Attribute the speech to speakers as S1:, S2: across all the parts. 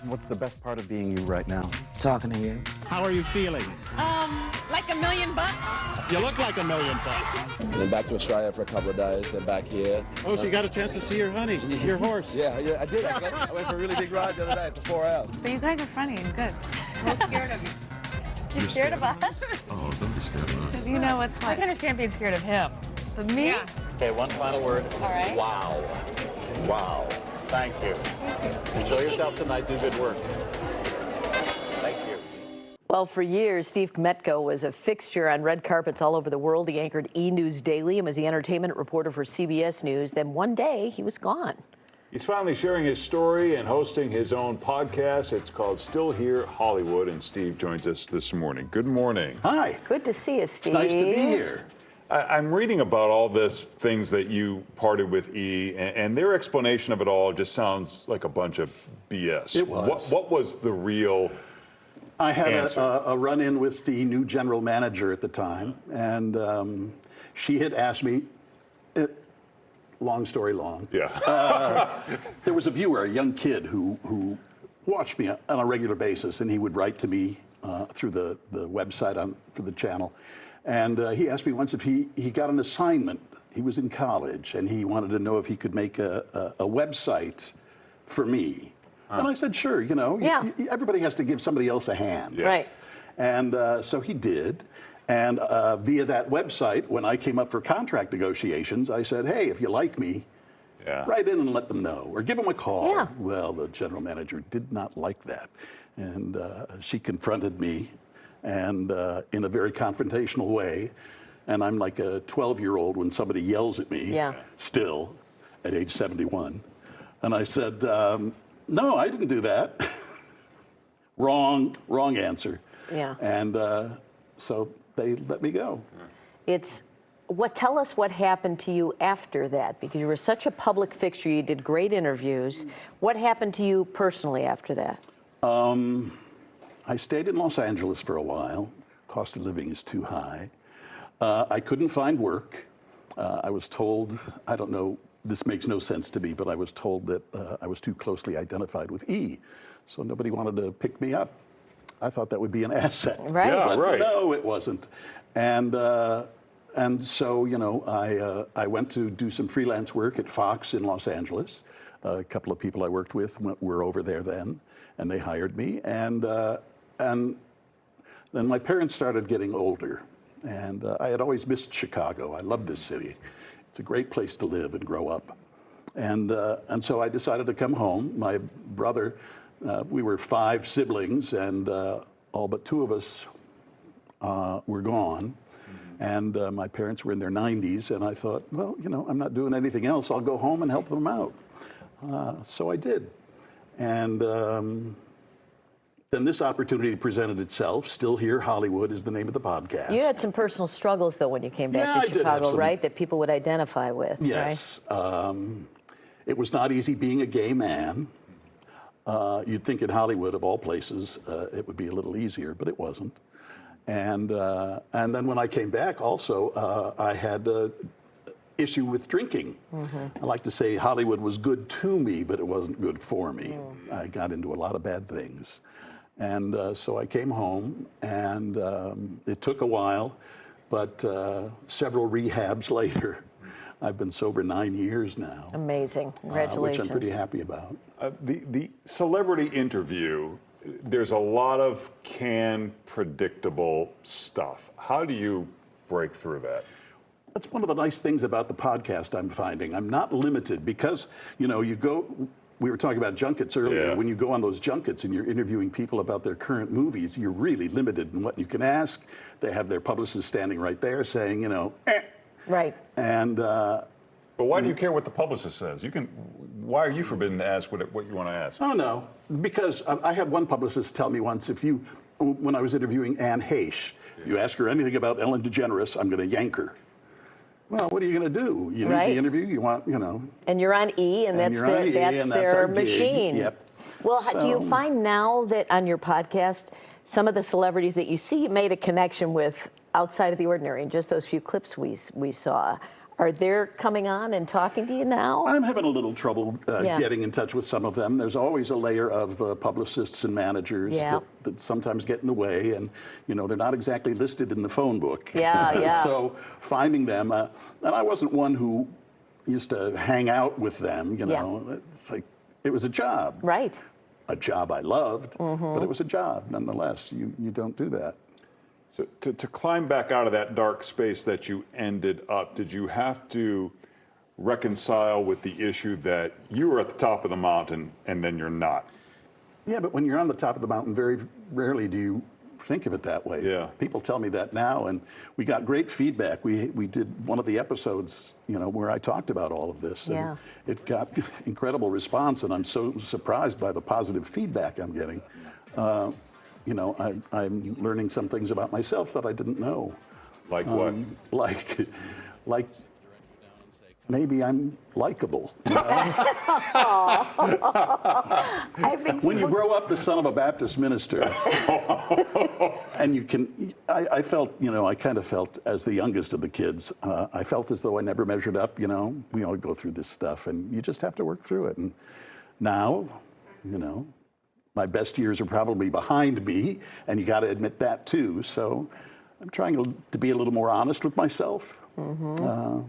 S1: What's the best part of being you right now?
S2: Talking to you.
S3: How are you feeling?
S4: Like $1 million bucks.
S3: You look like $1 million bucks.
S5: And then back to Australia for a couple of days, then back here.
S3: Oh, so you got a chance to see your honey, your horse.
S5: Yeah, I did actually. I went for a really big ride the other day for 4 hours.
S6: But you guys are funny and good. I'm scared of you. You're scared of us?
S7: Oh, don't be scared of us.
S6: Because you know what's
S8: I can understand being scared of him.
S6: But me?
S8: Yeah.
S9: Okay, one final word.
S6: All right.
S9: Wow. Wow. Thank you. Enjoy yourself tonight. Do good work. Thank you.
S10: Well, for years, Steve Kmetko was a fixture on red carpets all over the world. He anchored E! News Daily and was the entertainment reporter for CBS News. Then one day, he was gone.
S11: He's finally sharing his story and hosting his own podcast. It's called Still Here Hollywood, and Steve joins us this morning. Good morning.
S1: Hi.
S10: Good to see you, Steve.
S1: It's nice to be here.
S11: I'm reading about all this things that you parted with E, and their explanation of it all just sounds like a bunch of BS.
S1: It was.
S11: What was the real
S1: I had
S11: answer?
S1: a run-in with the new general manager at the time, and she had asked me, long story long.
S11: Yeah.
S1: There was a viewer, a young kid, who watched me on a regular basis, and he would write to me through the website for the channel. And he asked me once if he got an assignment. He was in college, and he wanted to know if he could make a website for me. And I said, sure, you know, everybody has to give somebody else a hand.
S11: Yeah.
S10: Right.
S1: And so he did. And via that website, when I came up for contract negotiations, I said, hey, if you like me, write in and let them know, or give them a call.
S10: Yeah.
S1: Well, the general manager did not like that. And she confronted me, and in a very confrontational way. And I'm like a 12-year-old when somebody yells at me, still, at age 71. And I said, no, I didn't do that. Wrong answer.
S10: Yeah.
S1: And so they let me go.
S10: Tell us what happened to you after that, because you were such a public fixture. You did great interviews. What happened to you personally after that?
S1: I stayed in Los Angeles for a while. Cost of living is too high. I couldn't find work. I was told, I don't know, this makes no sense to me, but I was told that I was too closely identified with E, so nobody wanted to pick me up. I thought that would be an asset.
S10: Right.
S11: Yeah,
S1: But
S11: right.
S1: no, it wasn't. And so, you know, I went to do some freelance work at Fox in Los Angeles. A couple of people I worked with were over there then, and they hired me. And then my parents started getting older, and I had always missed Chicago. I love this city. It's a great place to live and grow up. And so I decided to come home. My brother, we were 5 siblings, and all but 2 of us were gone. And my parents were in their 90s, and I thought, well, you know, I'm not doing anything else. I'll go home and help them out. So I did. And then this opportunity presented itself. Still Here Hollywood is the name of the podcast.
S10: You had some personal struggles, though, when you came back
S1: Yeah, I
S10: to
S1: did have
S10: Chicago,
S1: some.
S10: right? That people would identify with,
S1: Yes. It was not easy being a gay man. You'd think in Hollywood, of all places, it would be a little easier, but it wasn't. And then when I came back, also, I had an issue with drinking. I like to say Hollywood was good to me, but it wasn't good for me. I got into a lot of bad things. And so I came home, and it took a while, but several rehabs later, I've been sober 9 years now.
S10: Amazing. Congratulations.
S1: Which I'm pretty happy about.
S11: The celebrity interview, there's a lot of canned, predictable stuff. How do you break through that?
S1: That's one of the nice things about the podcast I'm finding. I'm not limited because, you know, we were talking about junkets earlier.
S11: Yeah.
S1: When you go on those junkets and you're interviewing people about their current movies, you're really limited in what you can ask. They have their publicist standing right there saying, you know,
S10: Right.
S1: And
S11: But why do you care what the publicist says? Why are you forbidden to ask what you want to ask?
S1: oh no, because I had one publicist tell me once, when I was interviewing Anne Heche, you ask her anything about Ellen DeGeneres, I'm going to yank her. Well, what are you going to do? You need
S10: Right.
S1: the interview, you want, you know.
S10: And you're on E, and that's
S1: you're on E,
S10: that's
S1: and that's
S10: their
S1: our gig.
S10: machine.
S1: Yep.
S10: Well, do you
S1: So-
S10: find now that on your podcast, some of the celebrities that you see made a connection with outside of the ordinary, and just those few clips we saw, Are they coming on and talking to you now?
S1: I'm having a little trouble
S10: Yeah.
S1: getting in touch with some of them. There's always a layer of publicists and managers
S10: Yeah.
S1: that sometimes get in the way, and they're not exactly listed in the phone book.
S10: Yeah, yeah.
S1: So finding them, and I wasn't one who used to hang out with them. It's like it was a job.
S10: Right.
S1: A job I loved, but it was a job nonetheless. You don't do that.
S11: So to climb back out of that dark space that you ended up, did you have to reconcile with the issue that you were at the top of the mountain and then you're not?
S1: Yeah, but when you're on the top of the mountain, very rarely do you think of it that way.
S11: Yeah.
S1: People tell me that now, and we got great feedback. We did one of the episodes, where I talked about all of this, and
S10: Yeah.
S1: it got incredible response, and I'm so surprised by the positive feedback I'm getting. I'm learning some things about myself that I didn't know.
S11: Like what?
S1: Like maybe I'm likable.
S10: I think
S1: When you grow up the son of a Baptist minister, and I felt, I kind of felt as the youngest of the kids, I felt as though I never measured up, we all go through this stuff and you just have to work through it. And now, my best years are probably behind me, and you got to admit that too. So I'm trying to be a little more honest with myself.
S10: Well,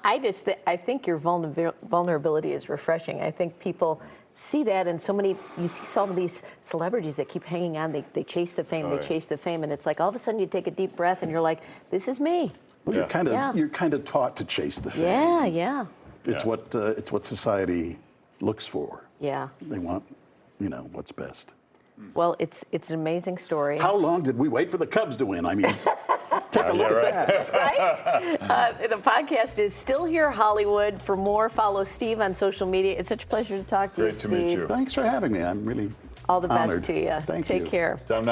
S10: I think your vulnerability is refreshing. I think people see that, and you see some of these celebrities that keep hanging on. They chase the fame, chase the fame, and it's like all of a sudden you take a deep breath and you're like, this is me.
S1: Well,
S11: Yeah.
S1: you're kind of taught to chase the fame.
S10: Yeah, yeah,
S1: It's what society looks for.
S10: yeah.
S1: They want, what's best.
S10: Well, it's an amazing story.
S1: How long did we wait for the Cubs to win? I mean, take a look at that.
S10: Right? The podcast is Still Here Hollywood. For more, follow Steve on social media. It's such a pleasure to talk to you,
S11: Great to
S10: Steve.
S11: meet you.
S1: Thanks for having me. I'm really
S10: All the
S1: honored.
S10: best to you.
S1: Thank
S10: Take
S1: you.
S10: care.
S11: So I'm not